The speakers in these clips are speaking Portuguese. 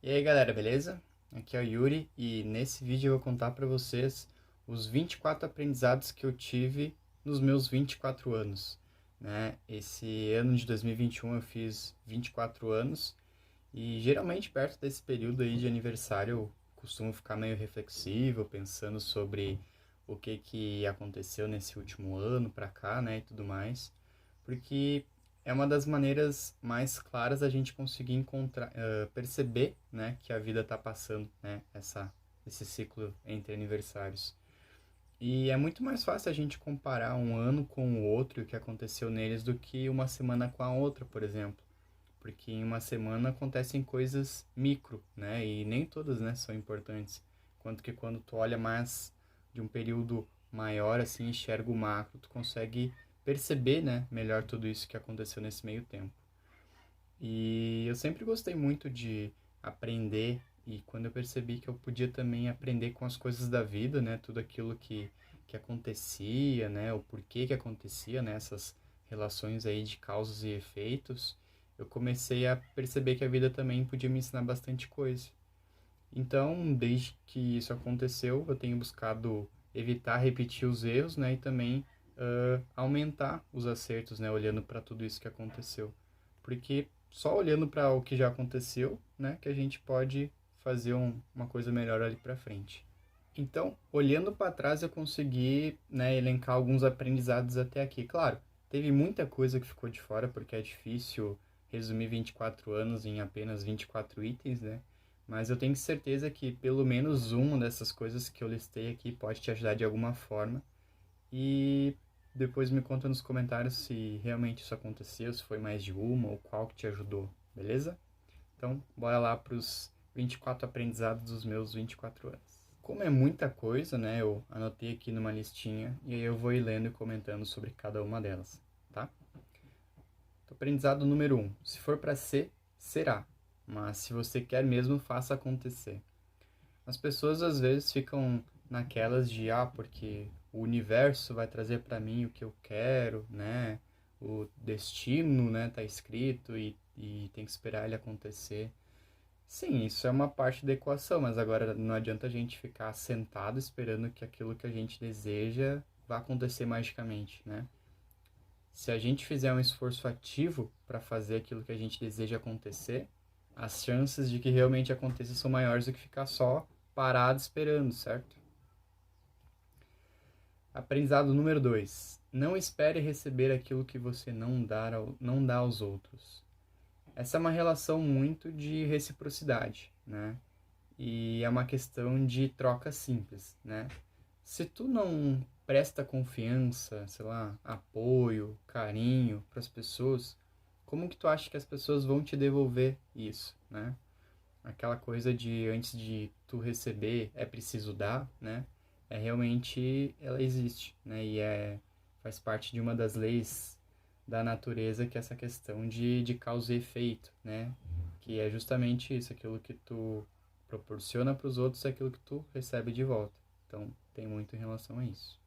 E aí galera, beleza? Aqui é o Yuri e nesse vídeo eu vou contar para vocês os 24 aprendizados que eu tive nos meus 24 anos, né? Esse ano de 2021 eu fiz 24 anos e geralmente perto desse período aí de aniversário eu costumo ficar meio reflexivo, pensando sobre o que aconteceu nesse último ano pra cá, né, e tudo mais, porque é uma das maneiras mais claras da gente conseguir encontrar, perceber, né, que a vida está passando, né, esse ciclo entre aniversários. E é muito mais fácil a gente comparar um ano com o outro e o que aconteceu neles do que uma semana com a outra, por exemplo. Porque em uma semana acontecem coisas micro, né, e nem todas, né, são importantes. Quanto que quando tu olha mais de um período maior, assim, enxerga o macro, tu consegue perceber, né, melhor tudo isso que aconteceu nesse meio tempo. E eu sempre gostei muito de aprender, e quando eu percebi que eu podia também aprender com as coisas da vida, né, tudo aquilo que acontecia, né, o porquê que acontecia, né, essas relações aí de causas e efeitos, eu comecei a perceber que a vida também podia me ensinar bastante coisa. Então, desde que isso aconteceu, eu tenho buscado evitar repetir os erros, né, e também aumentar os acertos, né, olhando para tudo isso que aconteceu. Porque só olhando para o que já aconteceu, né, que a gente pode fazer uma coisa melhor ali para frente. Então, olhando para trás, eu consegui, né, elencar alguns aprendizados até aqui. Claro, teve muita coisa que ficou de fora, porque é difícil resumir 24 anos em apenas 24 itens, né? Mas eu tenho certeza que pelo menos uma dessas coisas que eu listei aqui pode te ajudar de alguma forma. E depois me conta nos comentários se realmente isso aconteceu, se foi mais de uma ou qual que te ajudou, beleza? Então, bora lá para os 24 aprendizados dos meus 24 anos. Como é muita coisa, né, eu anotei aqui numa listinha e aí eu vou ir lendo e comentando sobre cada uma delas, tá? Então, aprendizado número 1. Se for para ser, será. Mas se você quer mesmo, faça acontecer. As pessoas às vezes ficam naquelas de, porque o universo vai trazer para mim o que eu quero, né? O destino, né, tá escrito e tem que esperar ele acontecer. Sim, isso é uma parte da equação, mas agora não adianta a gente ficar sentado esperando que aquilo que a gente deseja vá acontecer magicamente, né? Se a gente fizer um esforço ativo para fazer aquilo que a gente deseja acontecer, as chances de que realmente aconteça são maiores do que ficar só parado esperando, certo? Aprendizado número 2. Não espere receber aquilo que você não dá aos outros. Essa é uma relação muito de reciprocidade, né? E é uma questão de troca simples, né? Se tu não presta confiança, sei lá, apoio, carinho para as pessoas, como que tu acha que as pessoas vão te devolver isso, né? Aquela coisa de antes de tu receber é preciso dar, né? É realmente ela existe, né? E faz parte de uma das leis da natureza, que é essa questão de causa e efeito, né? Que é justamente isso, aquilo que tu proporciona para os outros é aquilo que tu recebe de volta. Então, tem muito em relação a isso.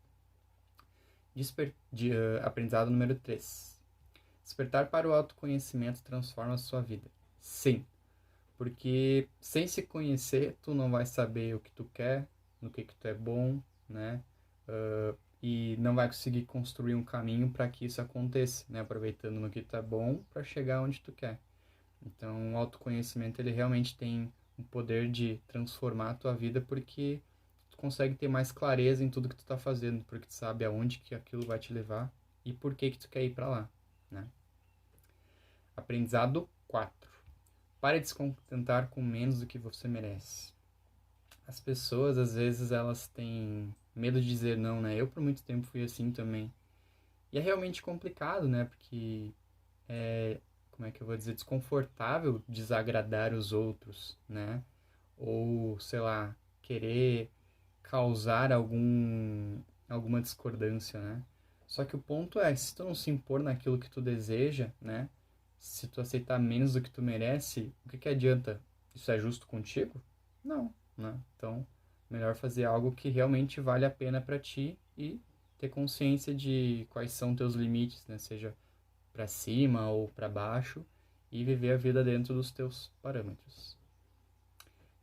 Aprendizado número 3. Despertar para o autoconhecimento transforma a sua vida. Sim, porque sem se conhecer, tu não vai saber o que tu quer, no que tu é bom, né? E não vai conseguir construir um caminho para que isso aconteça, né? Aproveitando no que tu é bom para chegar onde tu quer. Então, o autoconhecimento, ele realmente tem o poder de transformar a tua vida, porque tu consegue ter mais clareza em tudo que tu tá fazendo, porque tu sabe aonde que aquilo vai te levar e por que tu quer ir para lá, né? Aprendizado 4. Pare de se contentar com menos do que você merece. As pessoas, às vezes, elas têm medo de dizer não, né? Eu, por muito tempo, fui assim também. E é realmente complicado, né? Porque como é que eu vou dizer, desconfortável desagradar os outros, né? Ou, sei lá, querer causar alguma discordância, né? Só que o ponto é, se tu não se impor naquilo que tu deseja, né? Se tu aceitar menos do que tu merece, o que adianta? Isso é justo contigo? Não, né? Então, melhor fazer algo que realmente vale a pena para ti e ter consciência de quais são teus limites, né? Seja para cima ou para baixo, e viver a vida dentro dos teus parâmetros.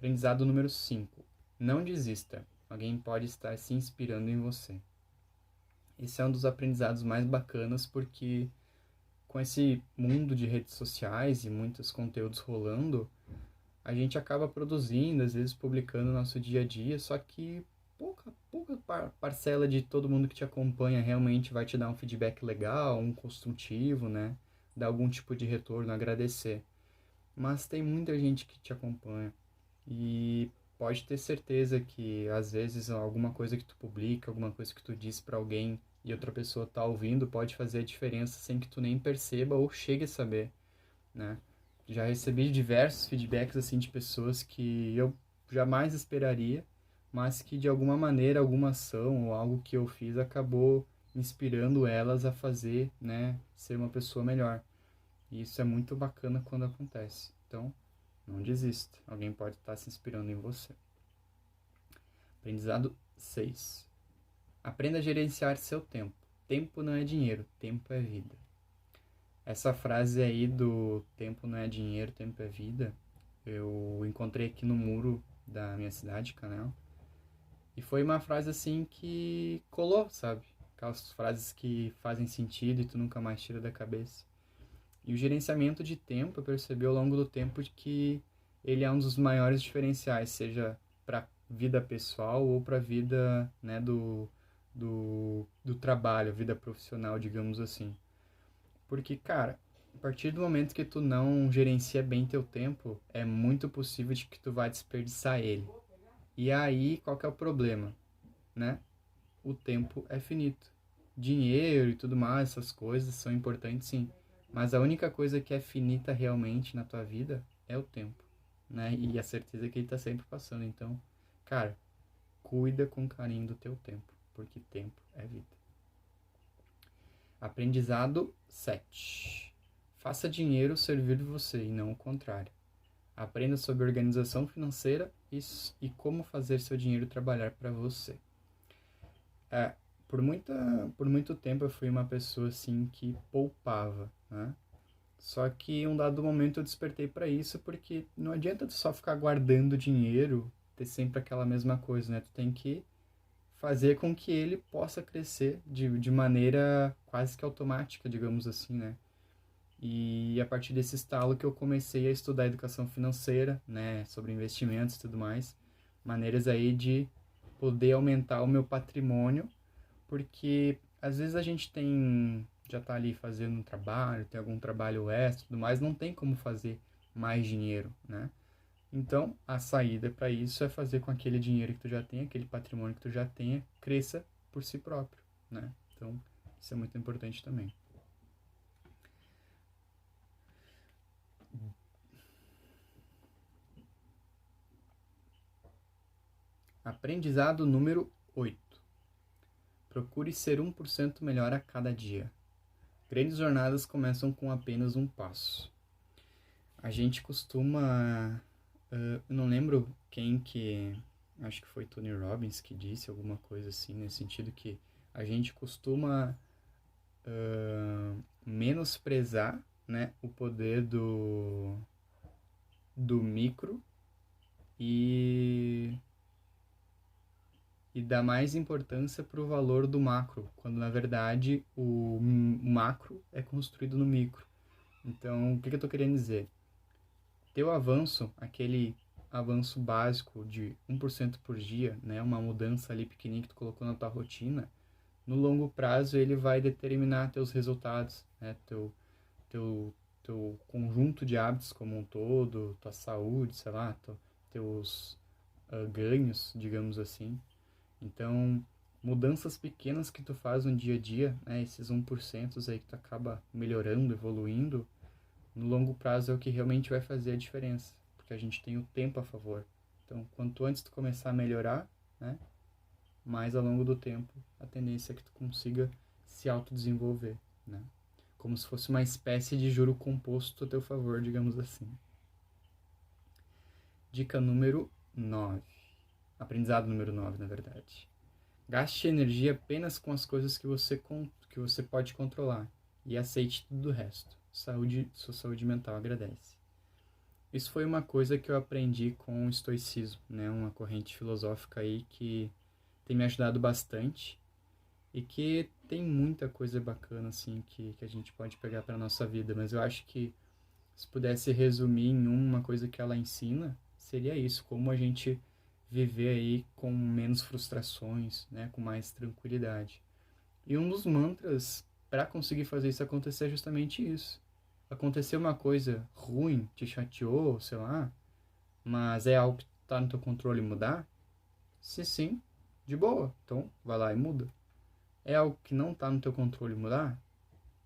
Aprendizado número 5. Não desista. Alguém pode estar se inspirando em você. Esse é um dos aprendizados mais bacanas porque com esse mundo de redes sociais e muitos conteúdos rolando, a gente acaba produzindo, às vezes publicando no nosso dia a dia, só que pouca parcela de todo mundo que te acompanha realmente vai te dar um feedback legal, um construtivo, né? Dar algum tipo de retorno, agradecer. Mas tem muita gente que te acompanha e pode ter certeza que às vezes alguma coisa que tu publica, alguma coisa que tu diz para alguém e outra pessoa tá ouvindo pode fazer a diferença sem que tu nem perceba ou chegue a saber, né? Já recebi diversos feedbacks assim de pessoas que eu jamais esperaria, mas que de alguma maneira, alguma ação ou algo que eu fiz acabou inspirando elas a fazer, né, ser uma pessoa melhor. E isso é muito bacana quando acontece. Então, não desista. Alguém pode estar se inspirando em você. Aprendizado 6. Aprenda a gerenciar seu tempo. Tempo não é dinheiro, tempo é vida. Essa frase aí do tempo não é dinheiro, tempo é vida, eu encontrei aqui no muro da minha cidade, Canela. E foi uma frase assim que colou, sabe? Aquelas frases que fazem sentido e tu nunca mais tira da cabeça. E o gerenciamento de tempo, eu percebi ao longo do tempo que ele é um dos maiores diferenciais, seja para vida pessoal ou para vida, né, do trabalho, vida profissional, digamos assim. Porque, cara, a partir do momento que tu não gerencia bem teu tempo, é muito possível de que tu vai desperdiçar ele. E aí, qual que é o problema, né? O tempo é finito. Dinheiro e tudo mais, essas coisas são importantes sim. Mas a única coisa que é finita realmente na tua vida é o tempo, né? E a certeza que ele tá sempre passando. Então, cara, cuida com carinho do teu tempo, porque tempo é vida. Aprendizado 7. Faça dinheiro servir você e não o contrário. Aprenda sobre organização financeira e como fazer seu dinheiro trabalhar para você. Por muito tempo eu fui uma pessoa assim que poupava, né? Só que em um dado momento eu despertei para isso porque não adianta tu só ficar guardando dinheiro, ter sempre aquela mesma coisa, né? Tu tem que fazer com que ele possa crescer de maneira quase que automática, digamos assim, né? E a partir desse estalo que eu comecei a estudar educação financeira, né, sobre investimentos e tudo mais, maneiras aí de poder aumentar o meu patrimônio, porque às vezes a gente já tá ali fazendo um trabalho, tem algum trabalho extra e tudo mais, não tem como fazer mais dinheiro, né? Então, a saída para isso é fazer com aquele dinheiro que tu já tem, aquele patrimônio que tu já tenha, cresça por si próprio, né? Então, isso é muito importante também. Aprendizado número 8. Procure ser 1% melhor a cada dia. Grandes jornadas começam com apenas um passo. A gente costuma... eu não lembro quem que... Acho que foi Tony Robbins que disse alguma coisa assim, nesse sentido que a gente costuma menosprezar, né, o poder do micro e dá mais importância para o valor do macro, quando na verdade o macro é construído no micro. Então, o que eu estou querendo dizer? Teu avanço, aquele avanço básico de 1% por dia, né, uma mudança ali pequenininha que tu colocou na tua rotina, no longo prazo ele vai determinar teus resultados, né, teu conjunto de hábitos como um todo, tua saúde, sei lá, teus ganhos, digamos assim. Então, mudanças pequenas que tu faz no dia a dia, né, esses 1% aí que tu acaba melhorando, evoluindo, no longo prazo é o que realmente vai fazer a diferença, porque a gente tem o tempo a favor. Então, quanto antes tu começar a melhorar, né, mais ao longo do tempo a tendência é que tu consiga se autodesenvolver, né? Como se fosse uma espécie de juro composto a teu favor, digamos assim. Dica número 9. Aprendizado número 9, na verdade. Gaste energia apenas com as coisas que você pode controlar e aceite tudo o resto. Sua saúde mental agradece. Isso foi uma coisa que eu aprendi com o estoicismo, né? Uma corrente filosófica aí que tem me ajudado bastante e que tem muita coisa bacana, assim, que a gente pode pegar para nossa vida. Mas eu acho que se pudesse resumir em uma coisa que ela ensina, seria isso, como a gente viver aí com menos frustrações, né? Com mais tranquilidade. E um dos mantras para conseguir fazer isso acontecer é justamente isso. Aconteceu uma coisa ruim, te chateou, sei lá, mas é algo que está no teu controle mudar? Se sim, de boa. Então, vai lá e muda. É algo que não está no teu controle mudar?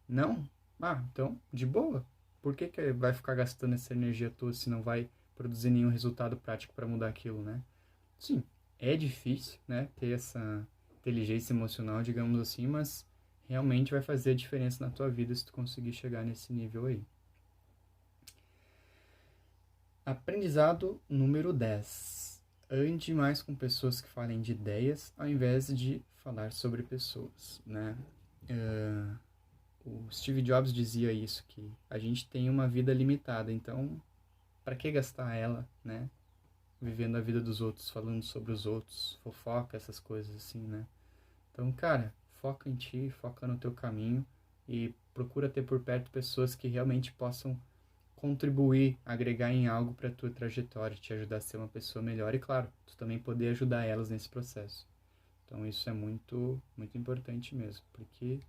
Não? Ah, então, de boa. Por que vai ficar gastando essa energia tua se não vai produzir nenhum resultado prático para mudar aquilo, né? Sim, é difícil, né, ter essa inteligência emocional, digamos assim, mas realmente vai fazer a diferença na tua vida se tu conseguir chegar nesse nível aí. Aprendizado número 10. Ande mais com pessoas que falem de ideias ao invés de falar sobre pessoas, né? O Steve Jobs dizia isso, que a gente tem uma vida limitada, então para que gastar ela, né? Vivendo a vida dos outros, falando sobre os outros, fofoca, essas coisas assim, né? Então, cara, foca em ti, foca no teu caminho e procura ter por perto pessoas que realmente possam contribuir, agregar em algo para a tua trajetória, te ajudar a ser uma pessoa melhor e, claro, tu também poder ajudar elas nesse processo. Então, isso é muito, muito importante mesmo, porque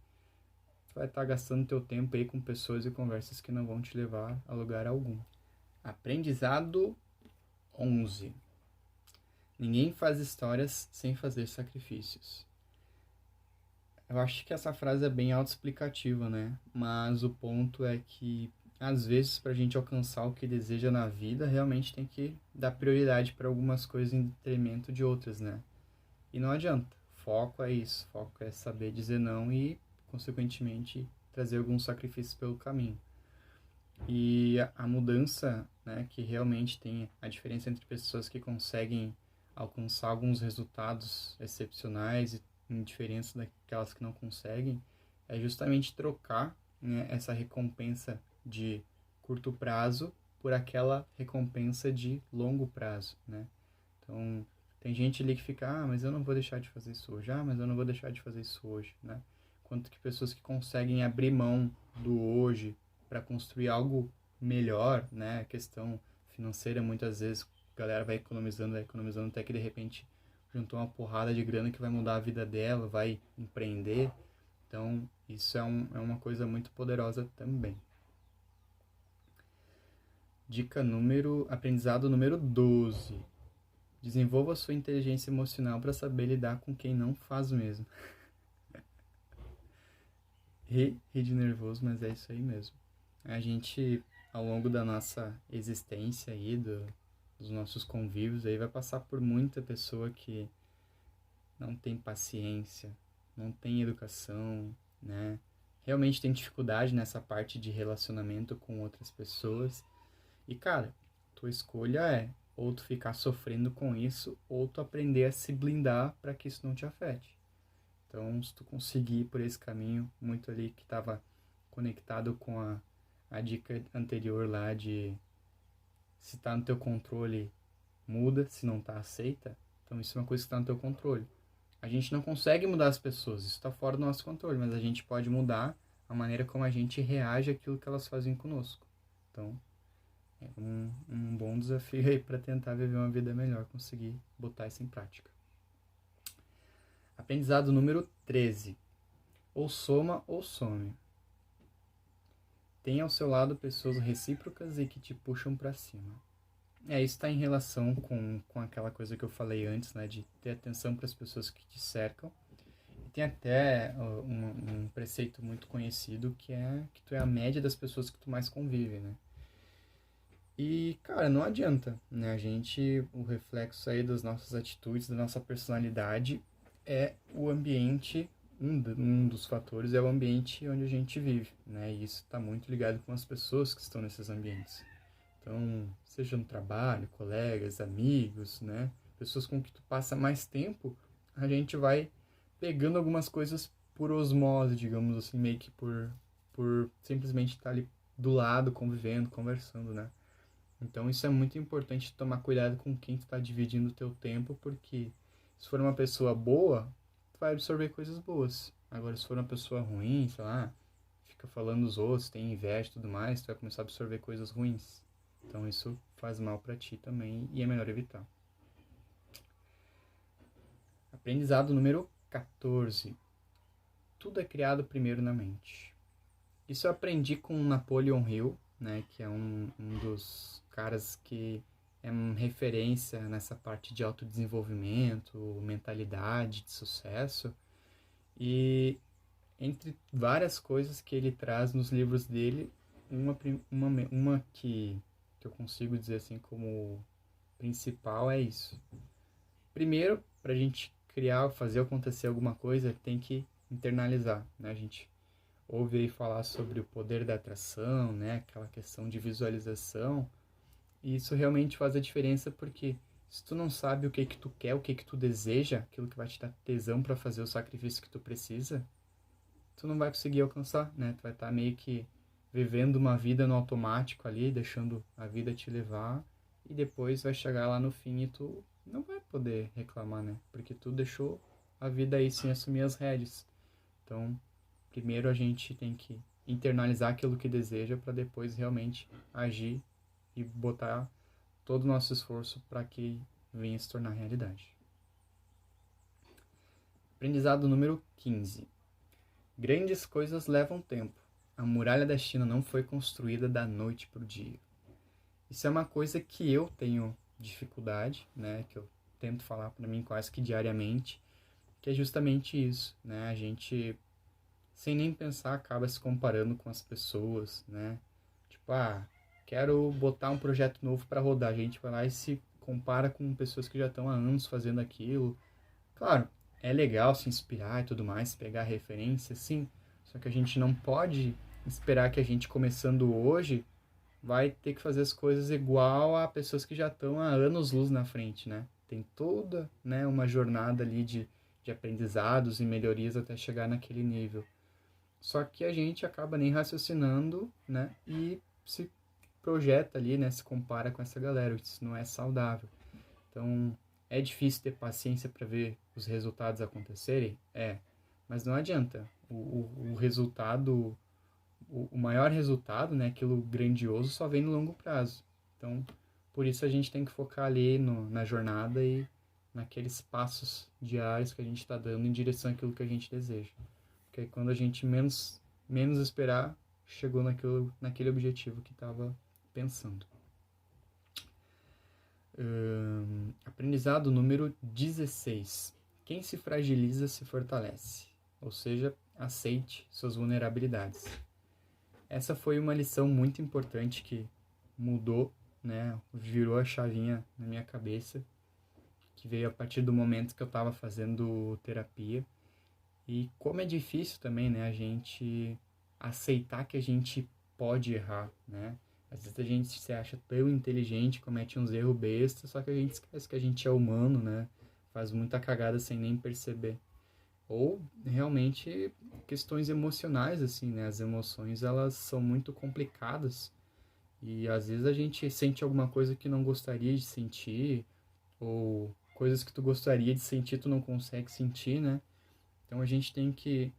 tu vai estar gastando teu tempo aí com pessoas e conversas que não vão te levar a lugar algum. Aprendizado 11. Ninguém faz histórias sem fazer sacrifícios. Eu acho que essa frase é bem autoexplicativa, né? Mas o ponto é que, às vezes, para a gente alcançar o que deseja na vida, realmente tem que dar prioridade para algumas coisas em detrimento de outras, né? E não adianta. Foco é isso. Foco é saber dizer não e, consequentemente, trazer alguns sacrifícios pelo caminho. E a mudança, né, que realmente tem a diferença entre pessoas que conseguem alcançar alguns resultados excepcionais e em diferença daquelas que não conseguem, é justamente trocar, né, essa recompensa de curto prazo por aquela recompensa de longo prazo, né? Então, tem gente ali que fica, mas eu não vou deixar de fazer isso hoje, mas eu não vou deixar de fazer isso hoje, né? Enquanto que pessoas que conseguem abrir mão do hoje para construir algo melhor, né? A questão financeira, muitas vezes, a galera vai economizando, até que de repente juntou uma porrada de grana que vai mudar a vida dela, vai empreender. Então, isso é uma coisa muito poderosa também. Aprendizado número 12. Desenvolva sua inteligência emocional para saber lidar com quem não faz o mesmo. Ri de nervoso, mas é isso aí mesmo. A gente, ao longo da nossa existência aí, dos nossos convívios, aí vai passar por muita pessoa que não tem paciência, não tem educação, né? Realmente tem dificuldade nessa parte de relacionamento com outras pessoas. E, cara, tua escolha é ou tu ficar sofrendo com isso, ou tu aprender a se blindar para que isso não te afete. Então, se tu conseguir por esse caminho, muito ali que estava conectado com a dica anterior lá de se tá no teu controle, muda, se não tá, aceita. Então, isso é uma coisa que está no teu controle. A gente não consegue mudar as pessoas, isso está fora do nosso controle, mas a gente pode mudar a maneira como a gente reage àquilo que elas fazem conosco. Então, é um bom desafio aí para tentar viver uma vida melhor, conseguir botar isso em prática. Aprendizado número 13. Ou soma ou some. Tenha ao seu lado pessoas recíprocas e que te puxam para cima. Isso está em relação com aquela coisa que eu falei antes, né? De ter atenção para as pessoas que te cercam. E tem até um preceito muito conhecido que é que tu é a média das pessoas que tu mais convive, né? E, cara, não adianta, né? O reflexo aí das nossas atitudes, da nossa personalidade é o ambiente, um dos fatores é o ambiente onde a gente vive, né? E isso está muito ligado com as pessoas que estão nesses ambientes. Então, seja no trabalho, colegas, amigos, né? Pessoas com que tu passa mais tempo, a gente vai pegando algumas coisas por osmose, digamos assim, meio que por simplesmente estar ali do lado, convivendo, conversando, né? Então isso é muito importante, tomar cuidado com quem tu está dividindo o teu tempo, porque se for uma pessoa boa, tu vai absorver coisas boas. Agora, se for uma pessoa ruim, sei lá, fica falando dos outros, tem inveja e tudo mais, tu vai começar a absorver coisas ruins. Então isso faz mal para ti também e é melhor evitar. Aprendizado número 14. Tudo é criado primeiro na mente. Isso eu aprendi com Napoleon Hill, né, que é um dos caras que é uma referência nessa parte de autodesenvolvimento, mentalidade de sucesso. E entre várias coisas que ele traz nos livros dele, uma que eu consigo dizer assim como principal é isso. Primeiro, para a gente criar, fazer acontecer alguma coisa, tem que internalizar, né? A gente ouve aí falar sobre o poder da atração, né? Aquela questão de visualização. E isso realmente faz a diferença, porque se tu não sabe o que tu quer, o que tu deseja, aquilo que vai te dar tesão para fazer o sacrifício que tu precisa, tu não vai conseguir alcançar, né? Tu vai estar meio que vivendo uma vida no automático ali, deixando a vida te levar, e depois vai chegar lá no fim e tu não vai poder reclamar, né? Porque tu deixou a vida aí sem assumir as rédeas. Então, primeiro a gente tem que internalizar aquilo que deseja para depois realmente agir e botar todo o nosso esforço para que venha se tornar realidade. Aprendizado número 15. Grandes coisas levam tempo. A muralha da China não foi construída da noite para o dia. Isso é uma coisa que eu tenho dificuldade, né? Que eu tento falar para mim quase que diariamente, que é justamente isso, né? A gente, sem nem pensar, acaba se comparando com as pessoas, né? Tipo, quero botar um projeto novo para rodar. A gente vai lá e se compara com pessoas que já estão há anos fazendo aquilo. Claro, é legal se inspirar e tudo mais, pegar referência, sim. Só que a gente não pode esperar que a gente, começando hoje, vai ter que fazer as coisas igual a pessoas que já estão há anos-luz na frente, né? Tem toda, né, uma jornada ali de aprendizados e melhorias até chegar naquele nível. Só que a gente acaba nem raciocinando, né? E se projeta ali, né? Se compara com essa galera. Isso não é saudável. Então, é difícil ter paciência para ver os resultados acontecerem? É. Mas não adianta. O resultado, o maior resultado, né? Aquilo grandioso só vem no longo prazo. Então, por isso a gente tem que focar ali na jornada e naqueles passos diários que a gente está dando em direção àquilo que a gente deseja. Porque aí, quando a gente menos esperar, chegou naquele objetivo que estava pensando. Aprendizado número 16. Quem se fragiliza se fortalece. Ou seja, aceite suas vulnerabilidades. Essa foi uma lição muito importante que mudou, né? Virou a chavinha na minha cabeça, que veio a partir do momento que eu estava fazendo terapia. E como é difícil também, né, a gente aceitar que a gente pode errar, né? Às vezes a gente se acha tão inteligente, comete uns erros bestas, só que a gente esquece que a gente é humano, né? Faz muita cagada sem nem perceber. Ou realmente questões emocionais, assim, né? As emoções, elas são muito complicadas. E às vezes a gente sente alguma coisa que não gostaria de sentir, ou coisas que tu gostaria de sentir, tu não consegue sentir, né? Então a gente tem que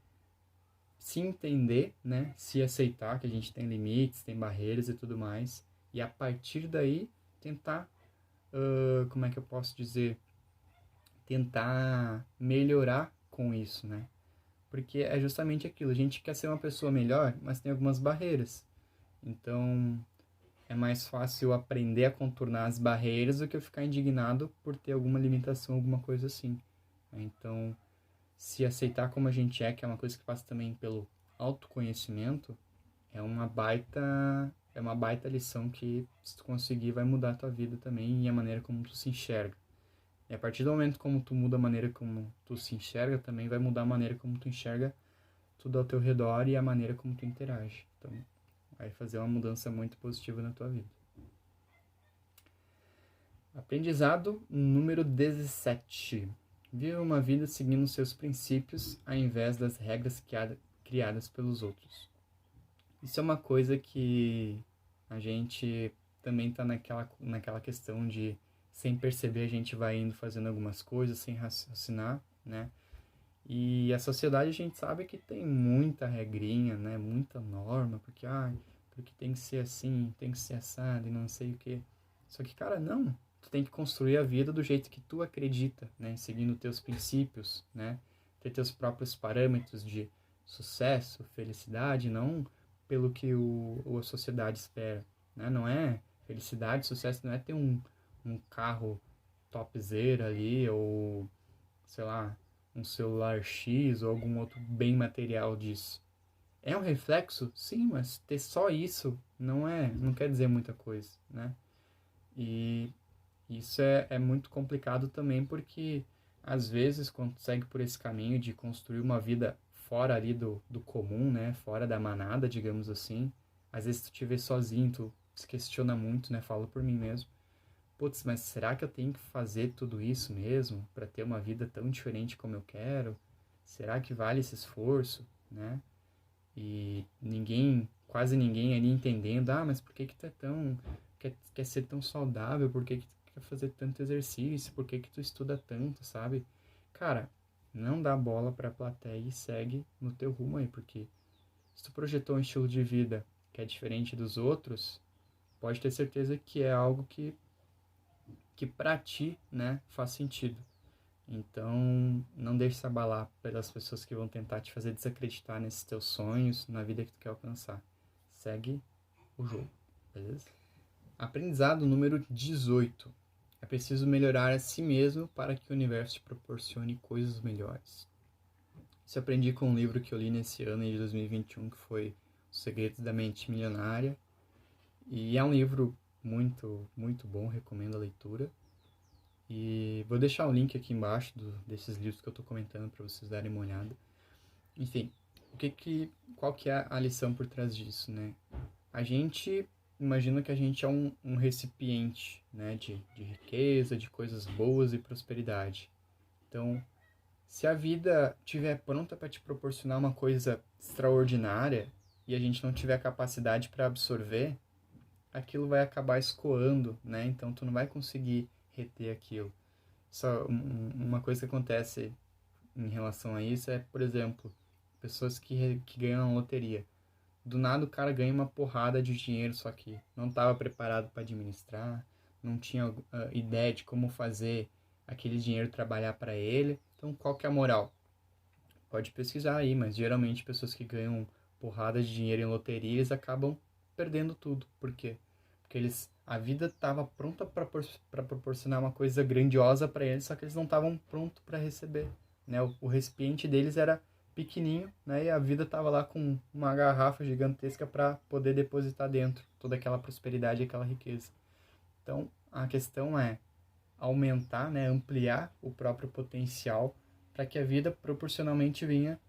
se entender, né? Se aceitar que a gente tem limites, tem barreiras e tudo mais. E a partir daí tentar, como é que eu posso dizer? Tentar melhorar com isso, né? Porque é justamente aquilo, a gente quer ser uma pessoa melhor, mas tem algumas barreiras. Então é mais fácil aprender a contornar as barreiras do que eu ficar indignado por ter alguma limitação, alguma coisa assim. Então, se aceitar como a gente é, que é uma coisa que passa também pelo autoconhecimento, é uma baita lição que, se tu conseguir, vai mudar a tua vida também e a maneira como tu se enxerga. E a partir do momento como tu muda a maneira como tu se enxerga, também vai mudar a maneira como tu enxerga tudo ao teu redor e a maneira como tu interage. Então, vai fazer uma mudança muito positiva na tua vida. Aprendizado número 17. Viva uma vida seguindo seus princípios ao invés das regras criadas pelos outros. Isso é uma coisa que a gente também tá naquela questão de, sem perceber, a gente vai indo fazendo algumas coisas, sem raciocinar, né? E a sociedade a gente sabe que tem muita regrinha, né? Muita norma, porque tem que ser assim, tem que ser assado e não sei o quê. Só que, cara, não. Tu tem que construir a vida do jeito que tu acredita, né? Seguindo teus princípios, né? Ter teus próprios parâmetros de sucesso, felicidade, não pelo que a sociedade espera, né? Não é felicidade, sucesso, não é ter um carro topzera ali, ou, sei lá, um celular X ou algum outro bem material disso. É um reflexo? Sim, mas ter só isso não quer dizer muita coisa, né? E isso é muito complicado também porque, às vezes, quando tu segue por esse caminho de construir uma vida fora ali do comum, né? Fora da manada, digamos assim. Às vezes tu te vê sozinho, tu se questiona muito, né? Falo por mim mesmo. Putz, mas será que eu tenho que fazer tudo isso mesmo para ter uma vida tão diferente como eu quero? Será que vale esse esforço, né? E quase ninguém ali entendendo, mas por que que tu é quer ser tão saudável? Por que que tu quer fazer tanto exercício? Por que que tu estuda tanto, sabe? Cara, não dá bola pra plateia e segue no teu rumo aí, porque se tu projetou um estilo de vida que é diferente dos outros, pode ter certeza que é algo que pra ti, né, faz sentido. Então, não deixe se abalar pelas pessoas que vão tentar te fazer desacreditar nesses teus sonhos, na vida que tu quer alcançar. Segue o jogo, beleza? Aprendizado número 18. É preciso melhorar a si mesmo para que o universo te proporcione coisas melhores. Isso eu aprendi com um livro que eu li nesse ano de 2021, que foi Os Segredos da Mente Milionária. E é um livro muito, muito bom, recomendo a leitura. E vou deixar o link aqui embaixo desses livros que eu estou comentando para vocês darem uma olhada. Enfim, qual que é a lição por trás disso, né? A gente imagina que a gente é um recipiente, né, de riqueza, de coisas boas e prosperidade. Então, se a vida estiver pronta para te proporcionar uma coisa extraordinária e a gente não tiver capacidade para absorver, aquilo vai acabar escoando, né? Então, tu não vai conseguir reter aquilo. Só uma coisa que acontece em relação a isso é, por exemplo, pessoas que ganham na loteria. Do nada o cara ganha uma porrada de dinheiro, só que não estava preparado para administrar, não tinha ideia de como fazer aquele dinheiro trabalhar para ele. Então, qual que é a moral? Pode pesquisar aí, mas geralmente pessoas que ganham porrada de dinheiro em loteria, eles acabam perdendo tudo. Por quê? Porque a vida estava pronta para proporcionar uma coisa grandiosa para eles, só que eles não estavam prontos para receber, né? O recipiente deles era pequenininho, né? E a vida estava lá com uma garrafa gigantesca para poder depositar dentro toda aquela prosperidade e aquela riqueza. Então, a questão é aumentar, né? Ampliar o próprio potencial para que a vida proporcionalmente venha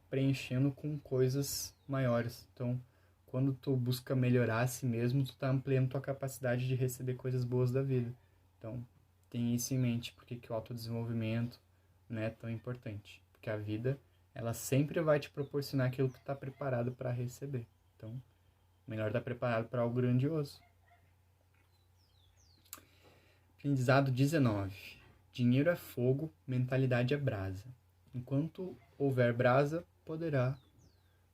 preenchendo com coisas maiores. Então, quando tu busca melhorar a si mesmo, tu tá ampliando tua capacidade de receber coisas boas da vida. Então, tem isso em mente, porque que o autodesenvolvimento, né, é tão importante. Porque a vida, ela sempre vai te proporcionar aquilo que tu tá preparado para receber. Então, melhor estar preparado para algo grandioso. Aprendizado 19. Dinheiro é fogo, mentalidade é brasa. Enquanto houver brasa, poderá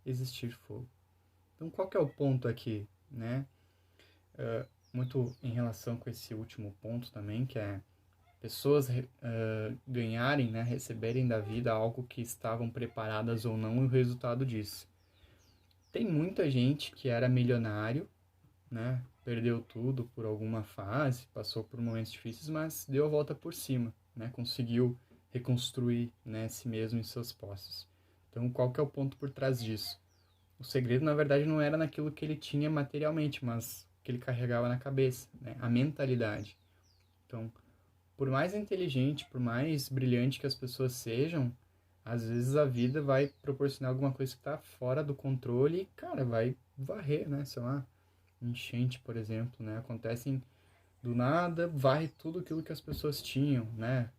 existir fogo. Então, qual que é o ponto aqui, né? Muito em relação com esse último ponto também, que é pessoas ganharem, né, receberem da vida algo que estavam preparadas ou não, e o resultado disso. Tem muita gente que era milionário, né, perdeu tudo por alguma fase, passou por momentos difíceis, mas deu a volta por cima, né, conseguiu reconstruir, né, si mesmo em seus posses. Então, qual que é o ponto por trás disso? O segredo, na verdade, não era naquilo que ele tinha materialmente, mas que ele carregava na cabeça, né? A mentalidade. Então, por mais inteligente, por mais brilhante que as pessoas sejam, às vezes a vida vai proporcionar alguma coisa que está fora do controle e, cara, vai varrer, né? Sei lá, enchente, por exemplo, né? Acontecem do nada, varre tudo aquilo que as pessoas tinham, né?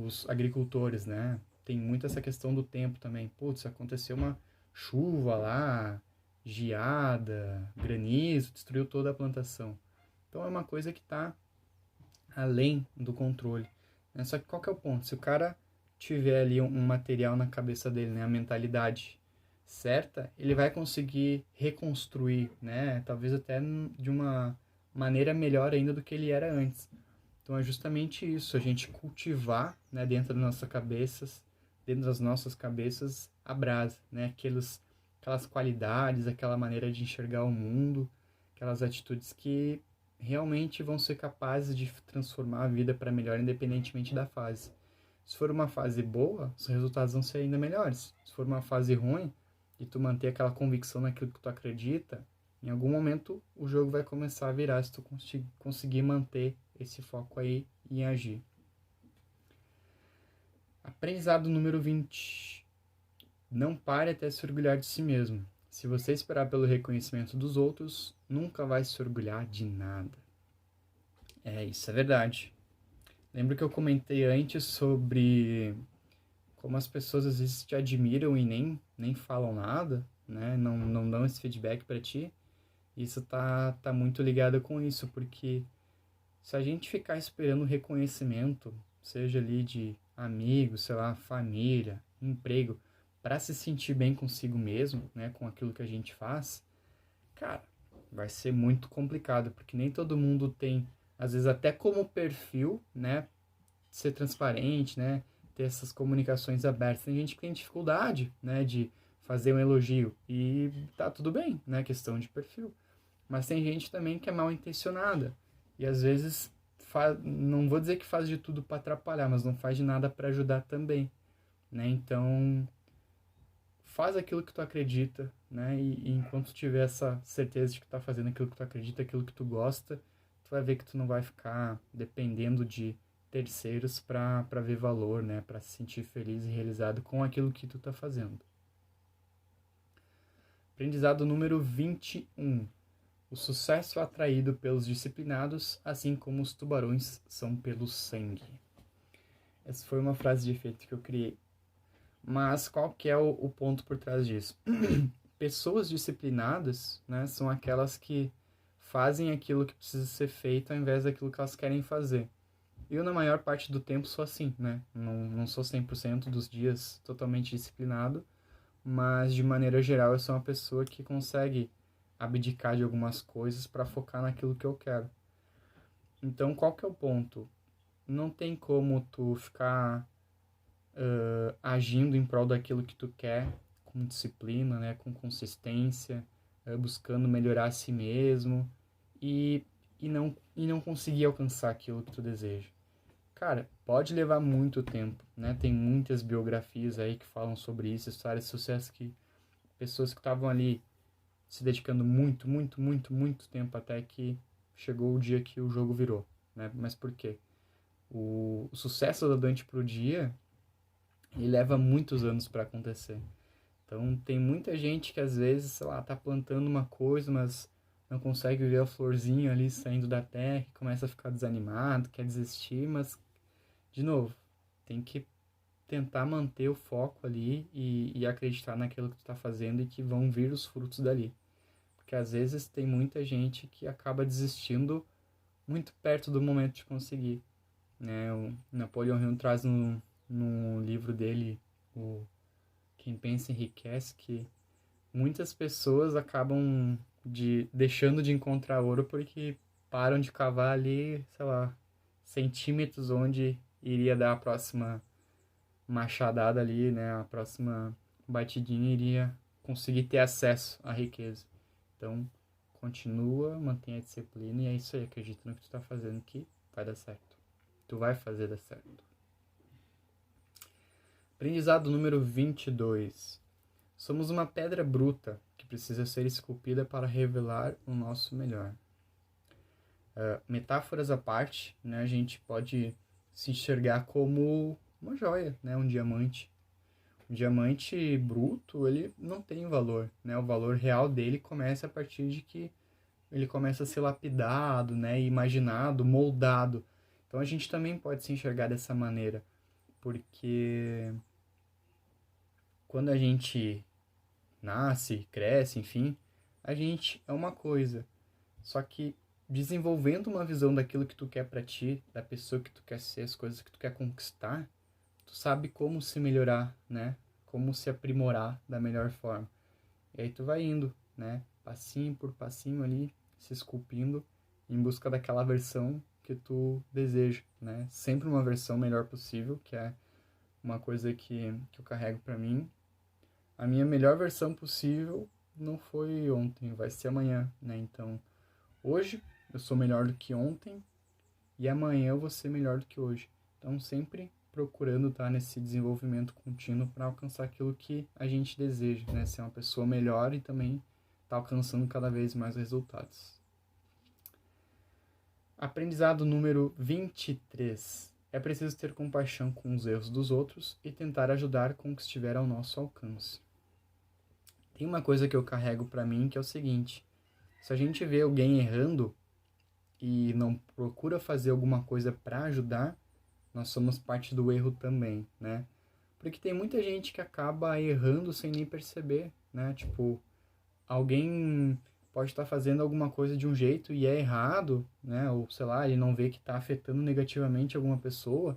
Os agricultores, né? Tem muito essa questão do tempo também. Putz, aconteceu uma chuva lá, geada, granizo, destruiu toda a plantação. Então é uma coisa que está além do controle, né? Só que qual que é o ponto? Se o cara tiver ali um material na cabeça dele, né, a mentalidade certa, ele vai conseguir reconstruir, né, talvez até de uma maneira melhor ainda do que ele era antes. Então é justamente isso, a gente cultivar, né, dentro das nossas cabeças, a brasa, né, aquelas qualidades, aquela maneira de enxergar o mundo, aquelas atitudes que realmente vão ser capazes de transformar a vida para melhor, independentemente da fase. Se for uma fase boa, os resultados vão ser ainda melhores. Se for uma fase ruim, e tu manter aquela convicção naquilo que tu acredita, em algum momento o jogo vai começar a virar se tu conseguir manter esse foco aí em agir. Aprendizado número 20. Não pare até se orgulhar de si mesmo. Se você esperar pelo reconhecimento dos outros, nunca vai se orgulhar de nada. Isso é verdade. Lembro que eu comentei antes sobre como as pessoas às vezes te admiram e nem falam nada, né? Não dão esse feedback para ti. Isso tá muito ligado com isso, porque se a gente ficar esperando reconhecimento, seja ali de amigos, sei lá, família, emprego, para se sentir bem consigo mesmo, né, com aquilo que a gente faz, cara, vai ser muito complicado, porque nem todo mundo tem, às vezes até como perfil, né, ser transparente, né, ter essas comunicações abertas. Tem gente que tem dificuldade, né, de fazer um elogio e tá tudo bem, né, questão de perfil. Mas tem gente também que é mal intencionada e às vezes não vou dizer que faz de tudo para atrapalhar, mas não faz de nada para ajudar também, né? Então, faz aquilo que tu acredita, né? E enquanto tu tiver essa certeza de que tu tá fazendo aquilo que tu acredita, aquilo que tu gosta, tu vai ver que tu não vai ficar dependendo de terceiros para ver valor, né? Para se sentir feliz e realizado com aquilo que tu tá fazendo. Aprendizado número 21. O sucesso é atraído pelos disciplinados, assim como os tubarões são pelo sangue. Essa foi uma frase de efeito que eu criei. Mas qual que é o ponto por trás disso? Pessoas disciplinadas, né, são aquelas que fazem aquilo que precisa ser feito ao invés daquilo que elas querem fazer. Eu, na maior parte do tempo, sou assim, né? Não sou 100% dos dias totalmente disciplinado, mas de maneira geral eu sou uma pessoa que consegue abdicar de algumas coisas para focar naquilo que eu quero. Então, qual que é o ponto? Não tem como tu ficar agindo em prol daquilo que tu quer, com disciplina, né, com consistência, buscando melhorar a si mesmo e não conseguir alcançar aquilo que tu deseja. Cara, pode levar muito tempo, né? Tem muitas biografias aí que falam sobre isso, histórias de sucesso que pessoas que estavam ali se dedicando muito, muito, muito, muito tempo até que chegou o dia que o jogo virou, né? Mas por quê? O sucesso da noite pro dia, ele leva muitos anos para acontecer. Então tem muita gente que às vezes, sei lá, tá plantando uma coisa, mas não consegue ver a florzinha ali saindo da terra e começa a ficar desanimado, quer desistir, mas de novo, tem que tentar manter o foco ali e acreditar naquilo que tu tá fazendo e que vão vir os frutos dali. Porque às vezes tem muita gente que acaba desistindo muito perto do momento de conseguir, né? O Napoleon Hill traz no livro dele, o Quem Pensa Enriquece, que muitas pessoas acabam deixando de encontrar ouro porque param de cavar ali, sei lá, centímetros onde iria dar a próxima machadada ali, né? A próxima batidinha iria conseguir ter acesso à riqueza. Então, continua, mantenha a disciplina e é isso aí. Acredita no que tu tá fazendo que vai dar certo. Tu vai fazer dar certo. Aprendizado número 22. Somos uma pedra bruta que precisa ser esculpida para revelar o nosso melhor. Metáforas à parte, né, a gente pode se enxergar como uma joia, né, um diamante. Um diamante bruto, ele não tem valor, né? O valor real dele começa a partir de que ele começa a ser lapidado, né, imaginado, moldado. Então a gente também pode se enxergar dessa maneira, porque quando a gente nasce, cresce, enfim, a gente é uma coisa. Só que desenvolvendo uma visão daquilo que tu quer pra ti, da pessoa que tu quer ser, as coisas que tu quer conquistar, tu sabe como se melhorar, né? Como se aprimorar da melhor forma. E aí tu vai indo, né? Passinho por passinho ali, se esculpindo em busca daquela versão que tu deseja, né? Sempre uma versão melhor possível, que é uma coisa que eu carrego pra mim. A minha melhor versão possível não foi ontem, vai ser amanhã, né? Então, hoje eu sou melhor do que ontem e amanhã eu vou ser melhor do que hoje. Então, sempre procurando estar nesse desenvolvimento contínuo para alcançar aquilo que a gente deseja, né? Ser uma pessoa melhor e também estar alcançando cada vez mais resultados. Aprendizado número 23. É preciso ter compaixão com os erros dos outros e tentar ajudar com o que estiver ao nosso alcance. Tem uma coisa que eu carrego para mim que é o seguinte: se a gente vê alguém errando e não procura fazer alguma coisa para ajudar, nós somos parte do erro também, né? Porque tem muita gente que acaba errando sem nem perceber, né? Tipo, alguém pode estar fazendo alguma coisa de um jeito e é errado, né? Ou sei lá, ele não vê que está afetando negativamente alguma pessoa,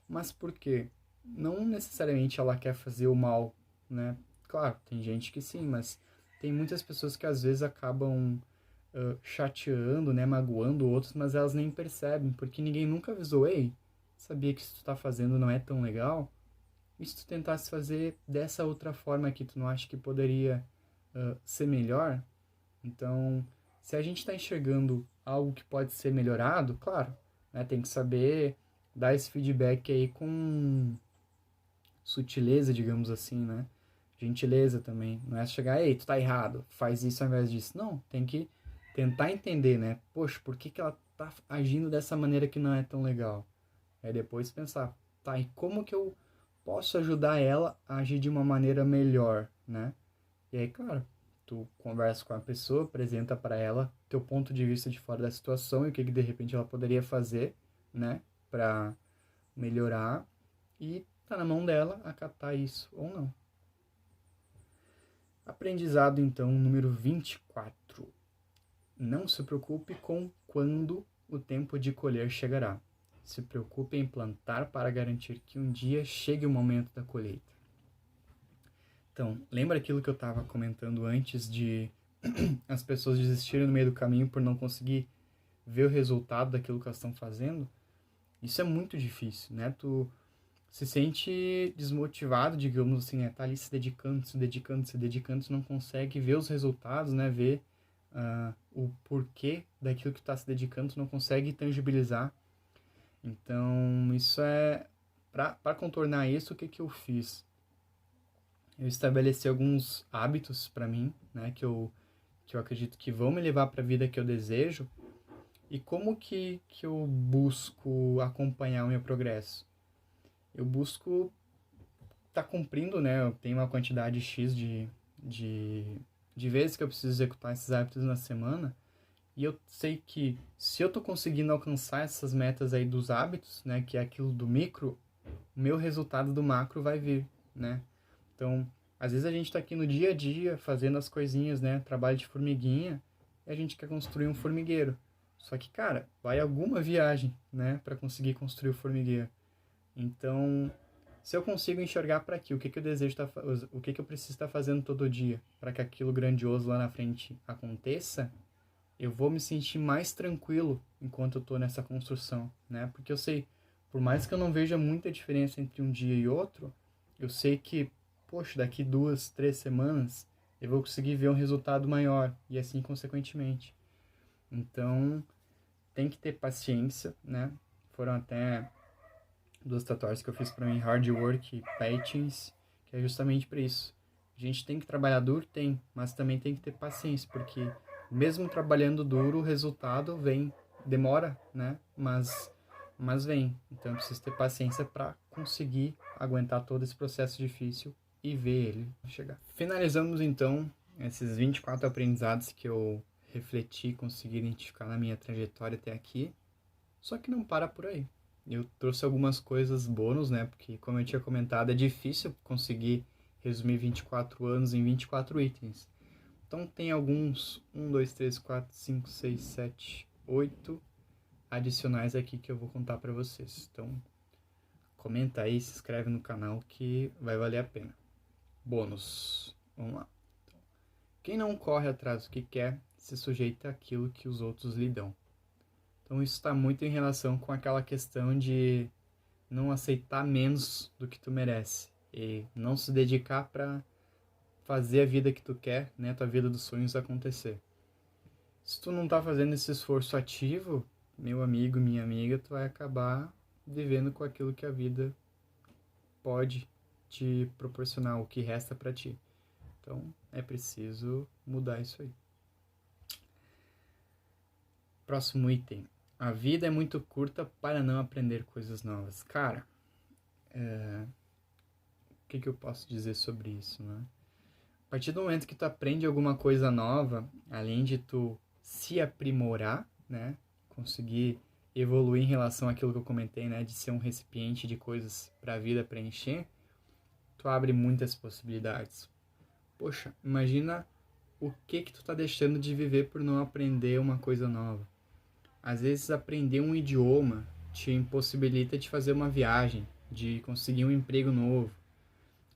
mas por quê? Não necessariamente ela quer fazer o mal, né? Claro, tem gente que sim, mas tem muitas pessoas que às vezes acabam chateando, né, magoando outros, mas elas nem percebem, porque ninguém nunca avisou: ei, sabia que isso que tu tá fazendo não é tão legal? E se tu tentasse fazer dessa outra forma aqui, tu não acha que poderia ser melhor? Então, se a gente está enxergando algo que pode ser melhorado, claro, né, tem que saber dar esse feedback aí com sutileza, digamos assim, né? Gentileza também. Não é chegar: ei, tu tá errado, faz isso ao invés disso. Não, tem que tentar entender, né? Poxa, por que ela tá agindo dessa maneira que não é tão legal? Aí depois pensar: tá, e como que eu posso ajudar ela a agir de uma maneira melhor, né? E aí, claro, tu conversa com a pessoa, apresenta para ela teu ponto de vista de fora da situação e o que de repente ela poderia fazer, né, para melhorar, e tá na mão dela acatar isso ou não. Aprendizado, então, número 24. Não se preocupe com quando o tempo de colher chegará. Se preocupe em plantar para garantir que um dia chegue o momento da colheita. Então, lembra aquilo que eu estava comentando antes de as pessoas desistirem no meio do caminho por não conseguir ver o resultado daquilo que elas estão fazendo? Isso é muito difícil, né? Tu se sente desmotivado, digamos assim, né? Tá ali se dedicando, não consegue ver os resultados, né? Ver o porquê daquilo que tu tá se dedicando, tu não consegue tangibilizar. Então, isso é... Para contornar isso, o que que eu fiz? Eu estabeleci alguns hábitos para mim, né? Que eu acredito que vão me levar para a vida que eu desejo. E como que eu busco acompanhar o meu progresso? Eu busco estar cumprindo, né? Eu tenho uma quantidade X de vezes que eu preciso executar esses hábitos na semana. E eu sei que se eu tô conseguindo alcançar essas metas aí dos hábitos, né? Que é aquilo do micro, o meu resultado do macro vai vir, né? Então, às vezes a gente tá aqui no dia a dia fazendo as coisinhas, né? Trabalho de formiguinha, e a gente quer construir um formigueiro. Só que, cara, vai alguma viagem, né? Para conseguir construir o formigueiro. Então, se eu consigo enxergar para aqui o que eu desejo o que eu preciso estar fazendo todo dia para que aquilo grandioso lá na frente aconteça, eu vou me sentir mais tranquilo enquanto eu tô nessa construção, né? Porque eu sei, por mais que eu não veja muita diferença entre um dia e outro, eu sei que, poxa, daqui 2, 3 semanas eu vou conseguir ver um resultado maior e assim consequentemente. Então, tem que ter paciência, né? Foram até 2 tatuagens que eu fiz para mim: hard work e patience, que é justamente para isso. A gente tem que trabalhar duro, tem, mas também tem que ter paciência, porque mesmo trabalhando duro, o resultado vem, demora, né? Mas vem. Então eu preciso ter paciência para conseguir aguentar todo esse processo difícil e ver ele chegar. Finalizamos então esses 24 aprendizados que eu refleti e consegui identificar na minha trajetória até aqui. Só que não para por aí. Eu trouxe algumas coisas bônus, né? Porque, como eu tinha comentado, é difícil conseguir resumir 24 anos em 24 itens. Então tem alguns, 1, 2, 3, 4, 5, 6, 7, 8 adicionais aqui que eu vou contar para vocês. Então, comenta aí, se inscreve no canal que vai valer a pena. Bônus. Vamos lá. Quem não corre atrás do que quer, se sujeita àquilo que os outros lhe dão. Então isso está muito em relação com aquela questão de não aceitar menos do que tu merece. E não se dedicar para fazer a vida que tu quer, né? Tua vida dos sonhos acontecer. Se tu não tá fazendo esse esforço ativo, meu amigo, minha amiga, tu vai acabar vivendo com aquilo que a vida pode te proporcionar, o que resta para ti. Então, é preciso mudar isso aí. Próximo item. A vida é muito curta para não aprender coisas novas. Cara, o que eu posso dizer sobre isso, né? A partir do momento que tu aprende alguma coisa nova, além de tu se aprimorar, né? Conseguir evoluir em relação àquilo que eu comentei, né? De ser um recipiente de coisas para a vida preencher, tu abre muitas possibilidades. Poxa, imagina o que tu tá deixando de viver por não aprender uma coisa nova. Às vezes aprender um idioma te impossibilita de fazer uma viagem, de conseguir um emprego novo.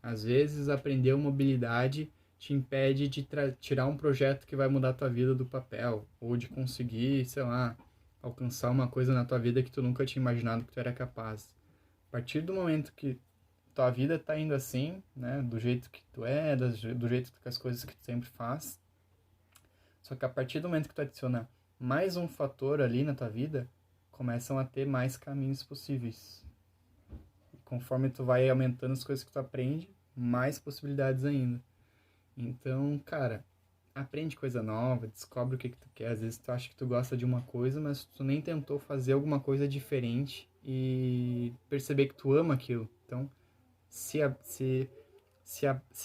Às vezes aprender uma habilidade te impede de tirar um projeto que vai mudar a tua vida do papel, ou de conseguir, sei lá, alcançar uma coisa na tua vida que tu nunca tinha imaginado que tu era capaz. A partir do momento que tua vida tá indo assim, né, do jeito que tu é, do jeito que as coisas que tu sempre faz, só que a partir do momento que tu adiciona mais um fator ali na tua vida, começam a ter mais caminhos possíveis. E conforme tu vai aumentando as coisas que tu aprende, mais possibilidades ainda. Então, cara, aprende coisa nova, descobre o que tu quer. Às vezes tu acha que tu gosta de uma coisa, mas tu nem tentou fazer alguma coisa diferente e perceber que tu ama aquilo. Então, se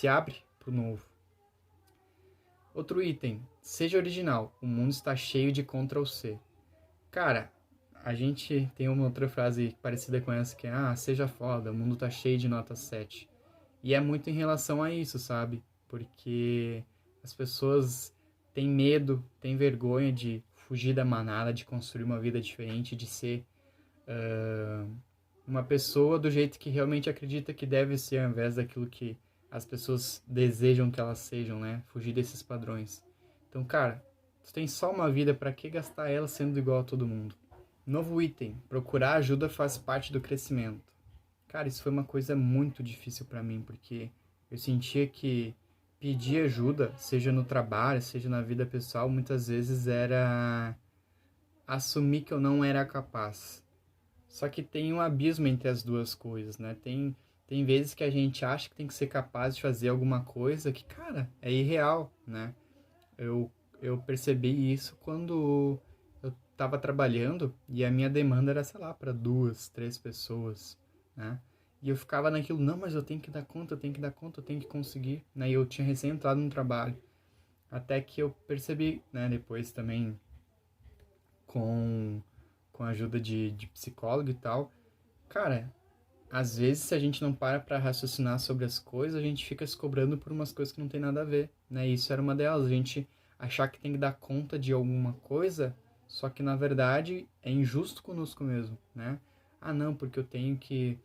abre pro novo. Outro item, seja original. O mundo está cheio de Ctrl+C. Cara, a gente tem uma outra frase parecida com essa que é seja foda, o mundo tá cheio de nota 7. E é muito em relação a isso, sabe? Porque as pessoas têm medo, têm vergonha de fugir da manada, de construir uma vida diferente, de ser uma pessoa do jeito que realmente acredita que deve ser, ao invés daquilo que as pessoas desejam que elas sejam, né? Fugir desses padrões. Então, cara, tu tem só uma vida, pra que gastar ela sendo igual a todo mundo? Novo item, procurar ajuda faz parte do crescimento. Cara, isso foi uma coisa muito difícil pra mim, porque eu sentia que pedir ajuda, seja no trabalho, seja na vida pessoal, muitas vezes era assumir que eu não era capaz. Só que tem um abismo entre as duas coisas, né? Tem vezes que a gente acha que tem que ser capaz de fazer alguma coisa que, cara, é irreal, né? Eu percebi isso quando eu tava trabalhando e a minha demanda era, sei lá, para 2, 3 pessoas, né? E eu ficava naquilo, não, mas eu tenho que dar conta, eu tenho que dar conta, eu tenho que conseguir, né? E eu tinha recém entrado no trabalho. Até que eu percebi, né, depois também com a ajuda de psicólogo e tal, cara, às vezes se a gente não para raciocinar sobre as coisas, a gente fica se cobrando por umas coisas que não tem nada a ver, né? E isso era uma delas, a gente achar que tem que dar conta de alguma coisa, só que na verdade é injusto conosco mesmo, né? Ah, não, porque eu tenho que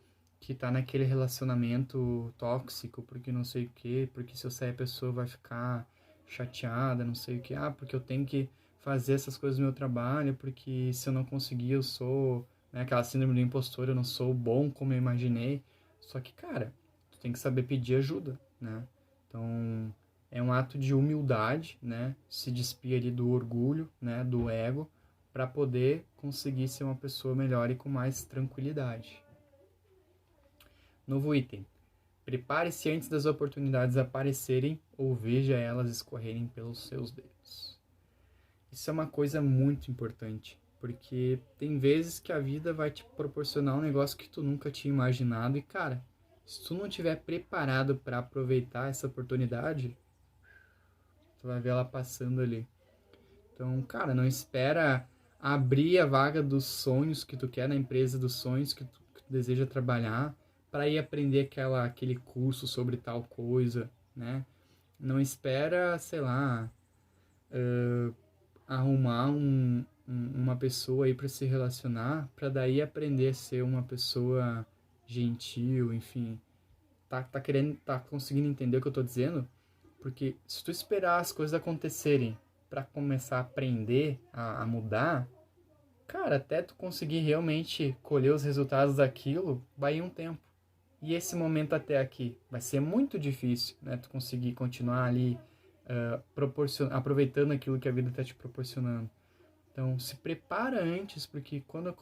tá naquele relacionamento tóxico, porque não sei o quê, porque se eu sair a pessoa vai ficar chateada, não sei o quê. Ah, porque eu tenho que fazer essas coisas no meu trabalho, porque se eu não conseguir eu sou, né, aquela síndrome do impostor, eu não sou bom como eu imaginei. Só que, cara, tu tem que saber pedir ajuda, né? Então, é um ato de humildade, né? Se despir ali do orgulho, né, do ego, para poder conseguir ser uma pessoa melhor e com mais tranquilidade. Novo item. Prepare-se antes das oportunidades aparecerem ou veja elas escorrerem pelos seus dedos. Isso é uma coisa muito importante, porque tem vezes que a vida vai te proporcionar um negócio que tu nunca tinha imaginado e, cara, se tu não estiver preparado para aproveitar essa oportunidade, tu vai ver ela passando ali. Então, cara, não espera abrir a vaga dos sonhos que tu quer na empresa dos sonhos que tu deseja trabalhar para ir aprender aquele curso sobre tal coisa, né? Não espera, sei lá, arrumar uma pessoa aí para se relacionar, para daí aprender a ser uma pessoa gentil, enfim. Tá conseguindo entender o que eu tô dizendo? Porque se tu esperar as coisas acontecerem para começar a aprender a mudar, cara, até tu conseguir realmente colher os resultados daquilo, vai ir um tempo. E esse momento até aqui vai ser muito difícil, né? Tu conseguir continuar ali aproveitando aquilo que a vida está te proporcionando. Então, se prepara antes, porque quando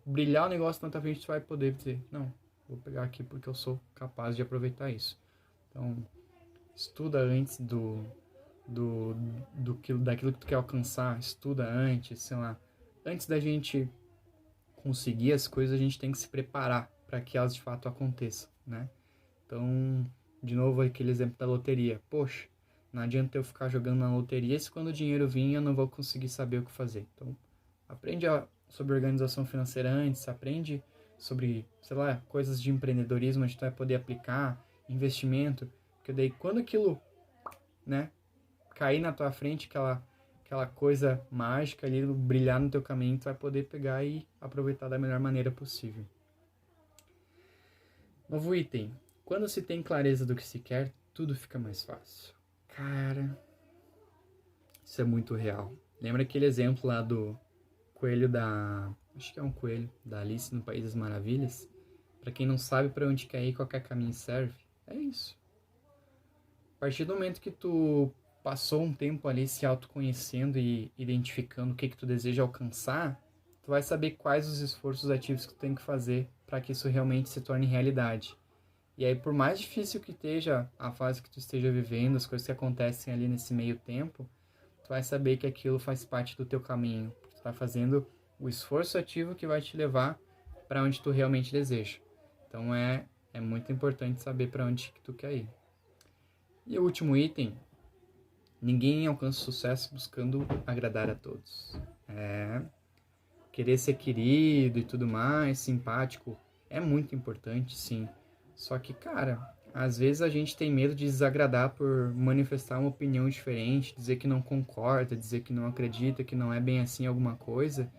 brilhar o negócio na tua frente, tu vai poder dizer, não, vou pegar aqui porque eu sou capaz de aproveitar isso. Então, estuda antes daquilo que tu quer alcançar, estuda antes, sei lá. Antes da gente conseguir as coisas, a gente tem que se preparar para que elas de fato aconteçam, né? Então, de novo, aquele exemplo da loteria. Poxa, não adianta eu ficar jogando na loteria se quando o dinheiro vir eu não vou conseguir saber o que fazer. Então, aprende sobre organização financeira antes, aprende sobre, sei lá, coisas de empreendedorismo onde tu vai poder aplicar, investimento, porque daí quando aquilo, né, cair na tua frente, aquela coisa mágica ali, brilhar no teu caminho, tu vai poder pegar e aproveitar da melhor maneira possível. Novo item. Quando se tem clareza do que se quer, tudo fica mais fácil. Cara, isso é muito real. Lembra aquele exemplo lá do coelho acho que é um coelho, da Alice no País das Maravilhas? Pra quem não sabe pra onde quer ir, qualquer caminho serve. É isso. A partir do momento que tu passou um tempo ali se autoconhecendo e identificando o que tu deseja alcançar, tu vai saber quais os esforços ativos que tu tem que fazer para que isso realmente se torne realidade. E aí, por mais difícil que esteja a fase que tu esteja vivendo, as coisas que acontecem ali nesse meio tempo, tu vai saber que aquilo faz parte do teu caminho. Tu tá fazendo o esforço ativo que vai te levar para onde tu realmente deseja. Então é muito importante saber para onde que tu quer ir. E o último item, ninguém alcança sucesso buscando agradar a todos. Querer ser querido e tudo mais, simpático, é muito importante, sim. Só que, cara, às vezes a gente tem medo de desagradar por manifestar uma opinião diferente, dizer que não concorda, dizer que não acredita, que não é bem assim alguma coisa.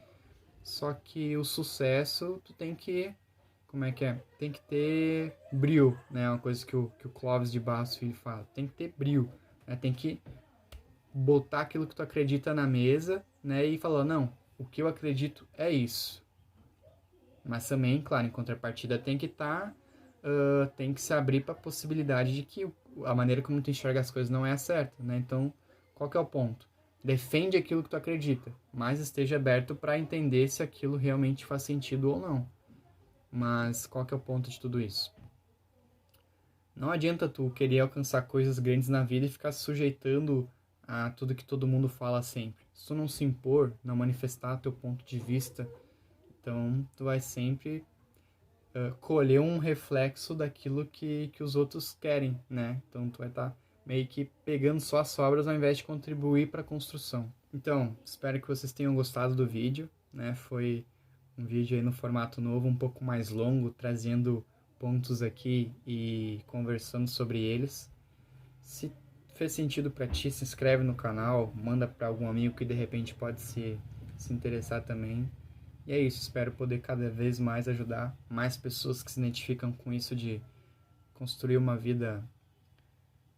Só que o sucesso, tu tem que... Como é que é? Tem que ter brio, né? Uma coisa que o Clóvis de Barros Filho fala. Tem que ter brio, né? Tem que botar aquilo que tu acredita na mesa, né? E falar, não, o que eu acredito é isso. Mas também, claro, em contrapartida tem que estar... tem que se abrir para a possibilidade de que a maneira como tu enxerga as coisas não é a certa, né? Então, qual que é o ponto? Defende aquilo que tu acredita, mas esteja aberto para entender se aquilo realmente faz sentido ou não. Mas qual que é o ponto de tudo isso? Não adianta tu querer alcançar coisas grandes na vida e ficar se sujeitando a tudo que todo mundo fala sempre. Se tu não se impor, não manifestar teu ponto de vista, então tu vai sempre colher um reflexo daquilo que os outros querem, né? Então tu vai estar meio que pegando só as sobras ao invés de contribuir para a construção. Então, espero que vocês tenham gostado do vídeo, né? Foi um vídeo aí no formato novo, um pouco mais longo, trazendo pontos aqui e conversando sobre eles. Se fez sentido para ti, se inscreve no canal, manda para algum amigo que de repente pode se interessar também. E é isso, espero poder cada vez mais ajudar mais pessoas que se identificam com isso de construir uma vida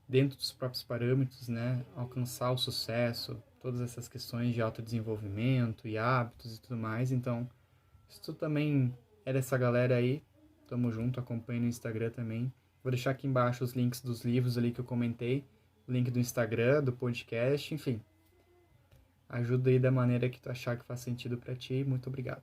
dentro dos próprios parâmetros, né? Alcançar o sucesso, todas essas questões de autodesenvolvimento e hábitos e tudo mais. Então, se tu também é dessa galera aí, tamo junto, acompanha no Instagram também. Vou deixar aqui embaixo os links dos livros ali que eu comentei, o link do Instagram, do podcast, enfim. Ajuda aí da maneira que tu achar que faz sentido pra ti. Muito obrigado.